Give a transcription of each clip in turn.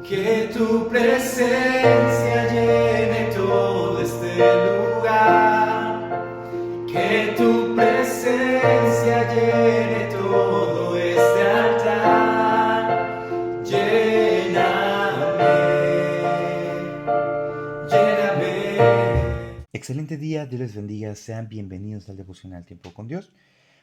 Que tu presencia llene todo este lugar. Que tu presencia llene todo este altar. Lléname, lléname. Excelente día, Dios les bendiga, sean bienvenidos al devocional Tiempo con Dios.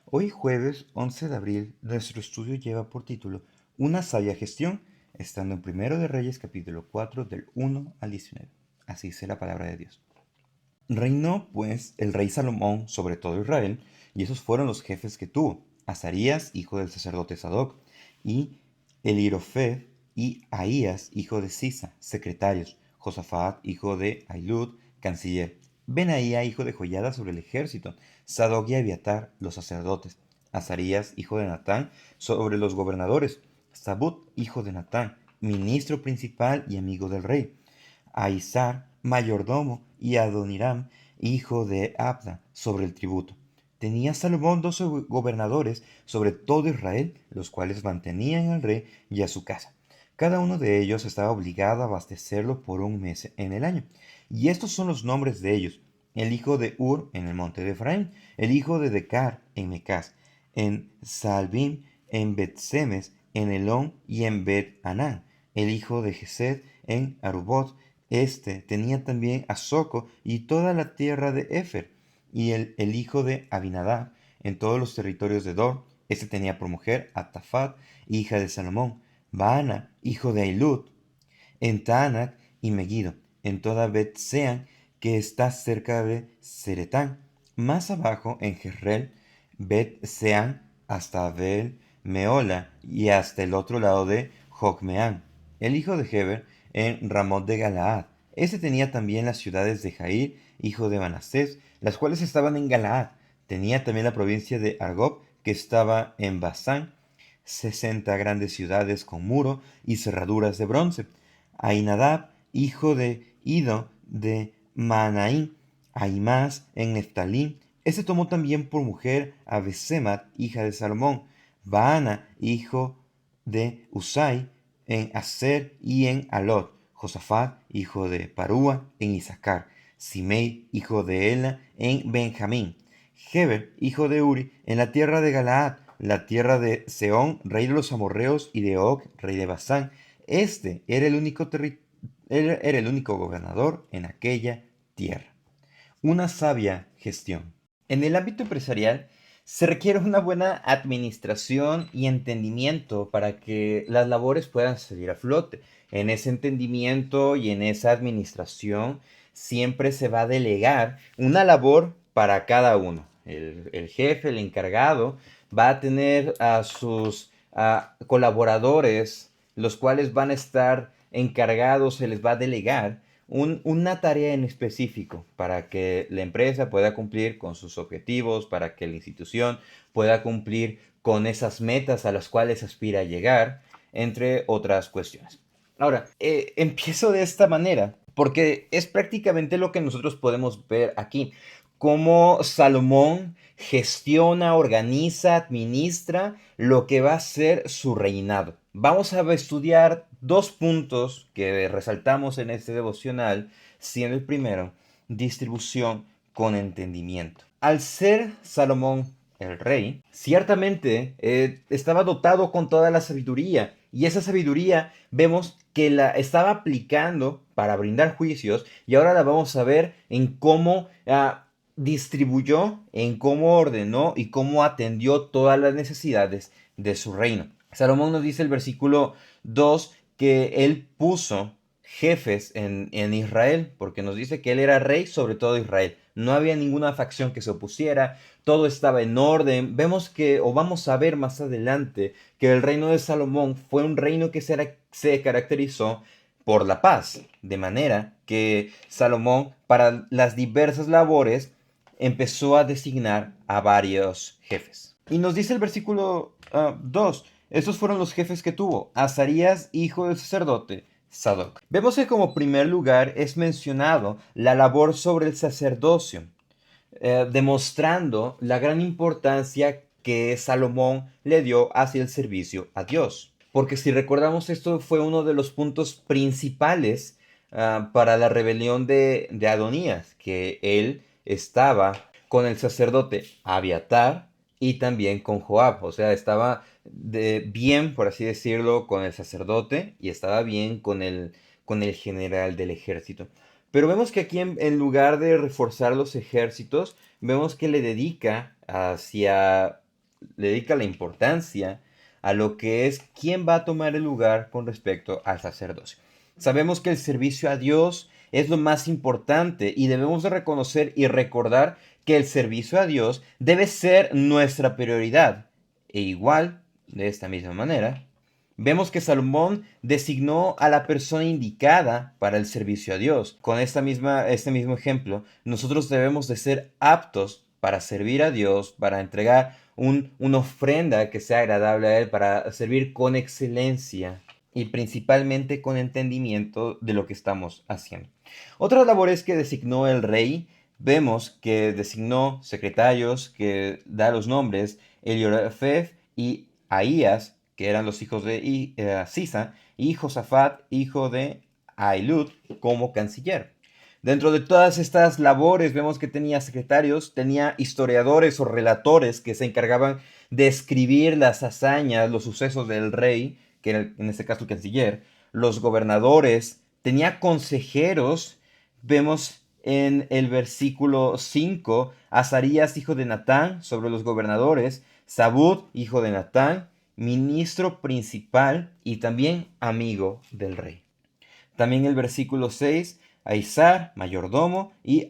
Hoy jueves 11 de abril, nuestro estudio lleva por título Una sabia gestión, estando en Primero de Reyes capítulo 4 del 1 al 19. Así dice la palabra de Dios. Reinó pues el rey Salomón sobre todo Israel, y esos fueron los jefes que tuvo: Azarías, hijo del sacerdote Sadoc, y Elirofed y Ahías, hijo de Sisa, secretarios; Josafat, hijo de Ahilud, canciller; Benaía, hijo de Joiada, sobre el ejército; Sadoc y Abiatar, los sacerdotes; Azarías, hijo de Natán, sobre los gobernadores; Sabut, hijo de Natán, ministro principal y amigo del rey; Aizar, mayordomo; y Adoniram, hijo de Abda, sobre el tributo. Tenía Salomón 12 gobernadores sobre todo Israel, los cuales mantenían al rey y a su casa. Cada uno de ellos estaba obligado a abastecerlo por un mes en el año. Y estos son los nombres de ellos: el hijo de Ur, en el monte de Efraín; el hijo de Decar, en Mecás; en Saalbim, en Bet-Semes, en Elón y en Bet-Anán; el hijo de Gesed, en Arubot. Este tenía también a Soco y toda la tierra de Éfer; y el hijo de Abinadab, en todos los territorios de Dor. Este tenía por mujer a Tafat, hija de Salomón; Baana, hijo de Ahilud, en Taanac y Megiddo, en toda Bet-Sean, que está cerca de Zeretán; más abajo en Jezreel, Bet-Sean, hasta Abel Meola, y hasta el otro lado de Jocmeán; el hijo de Heber, en Ramot de Galaad. Este tenía también las ciudades de Jair, hijo de Manasés, las cuales estaban en Galaad. Tenía también la provincia de Argob, que estaba en Basán, 60 grandes ciudades con muro y cerraduras de bronce. Ainadab, hijo de Ido, de Manaín; Ahimás, en Neftalí. Este tomó también por mujer a Besemat, hija de Salomón; Baana, hijo de Usai, en Aser y en Alot; Josafat, hijo de Parúa, en Issacar; Simei, hijo de Ela, en Benjamín; Heber, hijo de Uri, en la tierra de Galaad, la tierra de Sehón, rey de los amorreos, y de Og, rey de Basán. Este era era el único gobernador en aquella tierra. Una sabia gestión. En el ámbito empresarial se requiere una buena administración y entendimiento para que las labores puedan salir a flote. En ese entendimiento y en esa administración siempre se va a delegar una labor para cada uno. El jefe, el encargado, va a tener a sus colaboradores, los cuales van a estar encargados, se les va a delegar una tarea en específico para que la empresa pueda cumplir con sus objetivos, para que la institución pueda cumplir con esas metas a las cuales aspira a llegar, entre otras cuestiones. Ahora, empiezo de esta manera porque es prácticamente lo que nosotros podemos ver aquí: cómo Salomón gestiona, organiza, administra lo que va a ser su reinado. Vamos a estudiar dos puntos que resaltamos en este devocional, siendo el primero, distribución con entendimiento. Al ser Salomón el rey, ciertamente estaba dotado con toda la sabiduría, y esa sabiduría vemos que la estaba aplicando para brindar juicios, y ahora la vamos a ver en cómo distribuyó, en cómo ordenó y cómo atendió todas las necesidades de su reino. Salomón nos dice el versículo 2 que él puso jefes en Israel, porque nos dice que él era rey sobre todo Israel. No había ninguna facción que se opusiera, todo estaba en orden. Vemos que, o vamos a ver más adelante, que el reino de Salomón fue un reino que se caracterizó por la paz, de manera que Salomón, para las diversas labores, empezó a designar a varios jefes. Y nos dice el versículo 2, estos fueron los jefes que tuvo: Azarías, hijo del sacerdote Sadoc. Vemos que como primer lugar es mencionado la labor sobre el sacerdocio, demostrando la gran importancia que Salomón le dio hacia el servicio a Dios. porque si recordamos esto fue uno de los puntos principales para la rebelión de Adonías, que él estaba con el sacerdote Abiatar y también con Joab, o sea, estaba bien, por así decirlo, con el sacerdote y estaba bien con el general del ejército. Pero vemos que aquí en lugar de reforzar los ejércitos, vemos que le dedica la importancia a lo que es quién va a tomar el lugar con respecto al sacerdocio. Sabemos que el servicio a Dios es lo más importante y debemos de reconocer y recordar que el servicio a Dios debe ser nuestra prioridad. E igual, de esta misma manera, vemos que Salomón designó a la persona indicada para el servicio a Dios. Con este mismo ejemplo, nosotros debemos de ser aptos para servir a Dios, para entregar una ofrenda que sea agradable a Él, para servir con excelencia y principalmente con entendimiento de lo que estamos haciendo. Otras labores que designó el rey, vemos que designó secretarios, que da los nombres Eliorafef y Ahías, que eran los hijos de Sisa, y Josafat, hijo de Ahilud, como canciller. Dentro de todas estas labores vemos que tenía secretarios, tenía historiadores o relatores que se encargaban de escribir las hazañas, los sucesos del rey, que era en este caso el canciller, los gobernadores, tenía consejeros. Vemos en el versículo 5, Azarías, hijo de Natán, sobre los gobernadores, Sabud, hijo de Natán, ministro principal y también amigo del rey. También el versículo 6, Aizar, mayordomo, y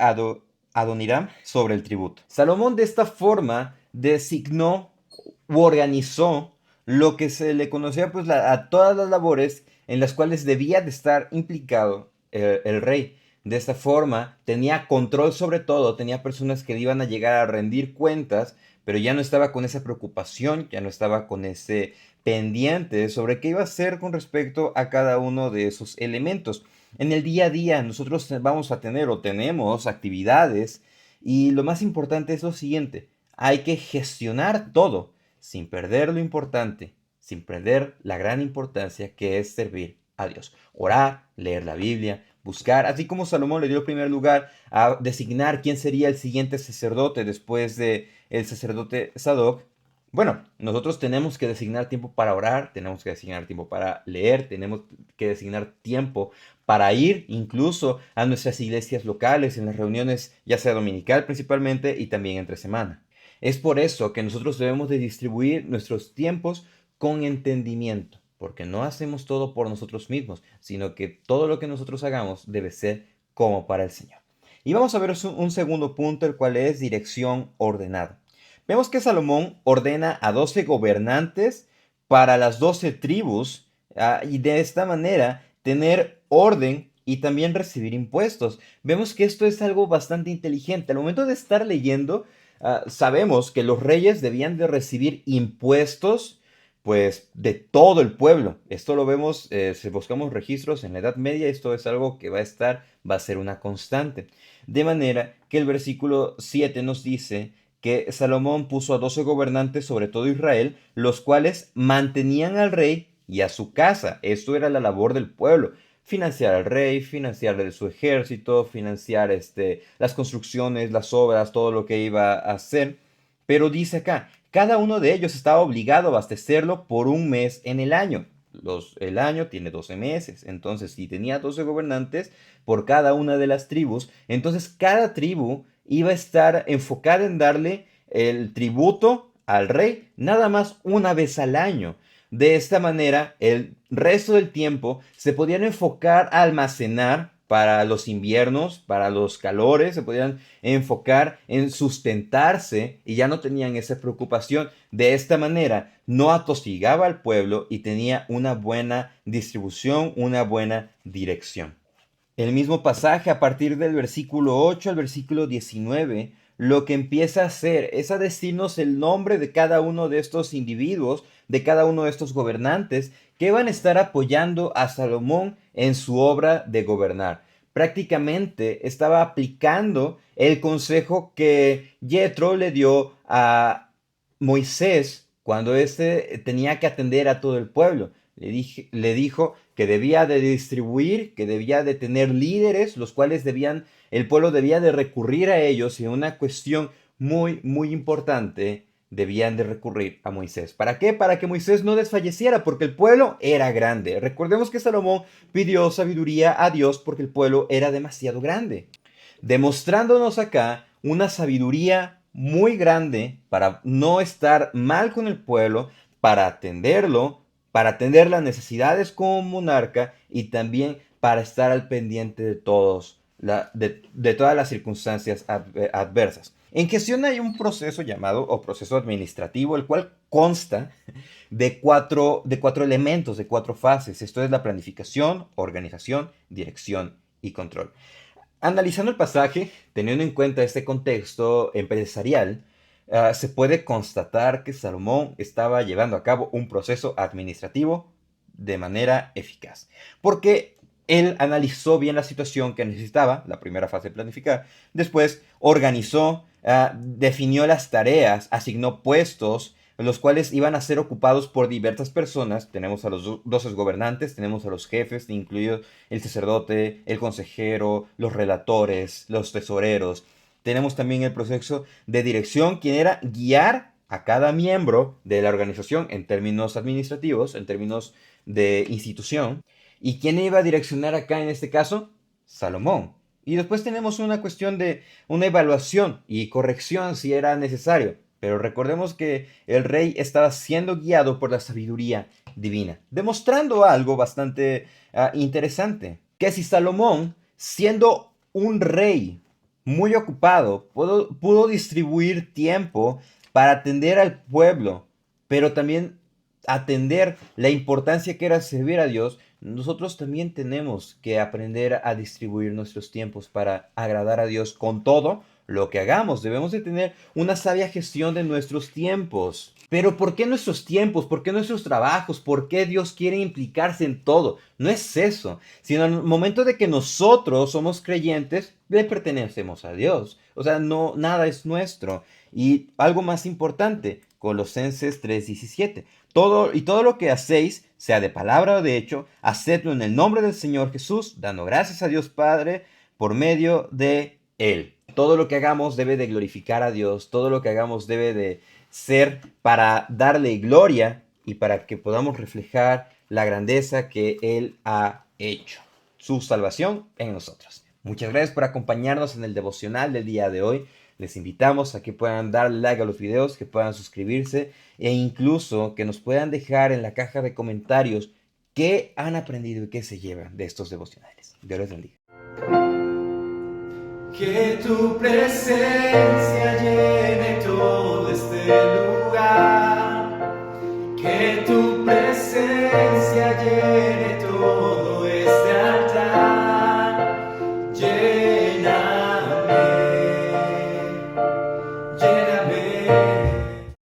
Adoniram sobre el tributo. Salomón de esta forma designó u organizó lo que se le conocía pues a todas las labores en las cuales debía de estar implicado el rey. De esta forma tenía control sobre todo, tenía personas que iban a llegar a rendir cuentas, pero ya no estaba con esa preocupación, ya no estaba con ese pendiente sobre qué iba a hacer con respecto a cada uno de esos elementos. En el día a día nosotros vamos a tener o tenemos actividades y lo más importante es lo siguiente, hay que gestionar todo sin perder lo importante, sin perder la gran importancia que es servir a Dios. Orar, leer la Biblia, buscar, así como Salomón le dio el primer lugar a designar quién sería el siguiente sacerdote después de el sacerdote Sadoc. Bueno, nosotros tenemos que designar tiempo para orar, tenemos que designar tiempo para leer, tenemos que designar tiempo para ir incluso a nuestras iglesias locales, en las reuniones, ya sea dominical principalmente y también entre semana. Es por eso que nosotros debemos de distribuir nuestros tiempos con entendimiento, porque no hacemos todo por nosotros mismos, sino que todo lo que nosotros hagamos debe ser como para el Señor. Y vamos a ver un segundo punto, el cual es dirección ordenada. Vemos que Salomón ordena a 12 gobernantes para las 12 tribus y de esta manera tener orden y también recibir impuestos. Vemos que esto es algo bastante inteligente. Al momento de estar leyendo, sabemos que los reyes debían de recibir impuestos pues de todo el pueblo. Esto lo vemos, si buscamos registros en la Edad Media, esto es algo que va a ser una constante. De manera que el versículo 7 nos dice que Salomón puso a 12 gobernantes sobre todo Israel, los cuales mantenían al rey y a su casa. Esto era la labor del pueblo. Financiar al rey, financiar su ejército, financiar las construcciones, las obras, todo lo que iba a hacer. Pero dice acá, cada uno de ellos estaba obligado a abastecerlo por un mes en el año. El año tiene 12 meses, entonces si tenía 12 gobernantes por cada una de las tribus, entonces cada tribu iba a estar enfocada en darle el tributo al rey nada más una vez al año. De esta manera, el resto del tiempo se podían enfocar a almacenar para los inviernos, para los calores, se podían enfocar en sustentarse y ya no tenían esa preocupación. De esta manera, no atosigaba al pueblo y tenía una buena distribución, una buena dirección. El mismo pasaje a partir del versículo 8 al versículo 19, lo que empieza a hacer es a decirnos el nombre de cada uno de estos individuos, de cada uno de estos gobernantes que van a estar apoyando a Salomón en su obra de gobernar. Prácticamente estaba aplicando el consejo que Jethro le dio a Moisés cuando éste tenía que atender a todo el pueblo. le dijo que debía de distribuir, que debía de tener líderes, los cuales el pueblo debía de recurrir a ellos, y una cuestión muy, muy importante, debían de recurrir a Moisés. ¿Para qué? Para que Moisés no desfalleciera, porque el pueblo era grande. Recordemos que Salomón pidió sabiduría a Dios porque el pueblo era demasiado grande, demostrándonos acá una sabiduría muy grande para no estar mal con el pueblo, para atenderlo, para atender las necesidades como monarca, y también para estar al pendiente de de todas las circunstancias adversas. En gestión hay un proceso llamado o proceso administrativo, el cual consta de cuatro elementos, de cuatro fases. Esto es la planificación, organización, dirección y control. Analizando el pasaje, teniendo en cuenta este contexto empresarial, se puede constatar que Salomón estaba llevando a cabo un proceso administrativo de manera eficaz, porque él analizó bien la situación que necesitaba, la primera fase de planificar, después organizó, definió las tareas, asignó puestos, los cuales iban a ser ocupados por diversas personas. Tenemos a los 12 gobernantes, tenemos a los jefes, incluidos el sacerdote, el consejero, los relatores, los tesoreros. Tenemos también el proceso de dirección, quien era guiar a cada miembro de la organización en términos administrativos, en términos de institución. ¿Y quién iba a direccionar acá en este caso? Salomón. Y después tenemos una cuestión de una evaluación y corrección si era necesario. Pero recordemos que el rey estaba siendo guiado por la sabiduría divina, demostrando algo bastante interesante, que si Salomón, siendo un rey muy ocupado, pudo distribuir tiempo para atender al pueblo, pero también atender la importancia que era servir a Dios, nosotros también tenemos que aprender a distribuir nuestros tiempos para agradar a Dios con todo lo que hagamos. Debemos de tener una sabia gestión de nuestros tiempos. Pero ¿por qué nuestros tiempos? ¿Por qué nuestros trabajos? ¿Por qué Dios quiere implicarse en todo? No es eso, sino en el momento de que nosotros somos creyentes, le pertenecemos a Dios. O sea, no, nada es nuestro. Y algo más importante, Colosenses 3:17. Todo lo que hacéis, sea de palabra o de hecho, hacedlo en el nombre del Señor Jesús, dando gracias a Dios Padre por medio de Él. Todo lo que hagamos debe de glorificar a Dios, todo lo que hagamos debe de ser para darle gloria y para que podamos reflejar la grandeza que Él ha hecho, su salvación en nosotros. Muchas gracias por acompañarnos en el devocional del día de hoy. Les invitamos a que puedan darle like a los videos, que puedan suscribirse e incluso que nos puedan dejar en la caja de comentarios qué han aprendido y qué se llevan de estos devocionales. Dios les bendiga. Que tu presencia llene todo este lugar. Que tu presencia llene todo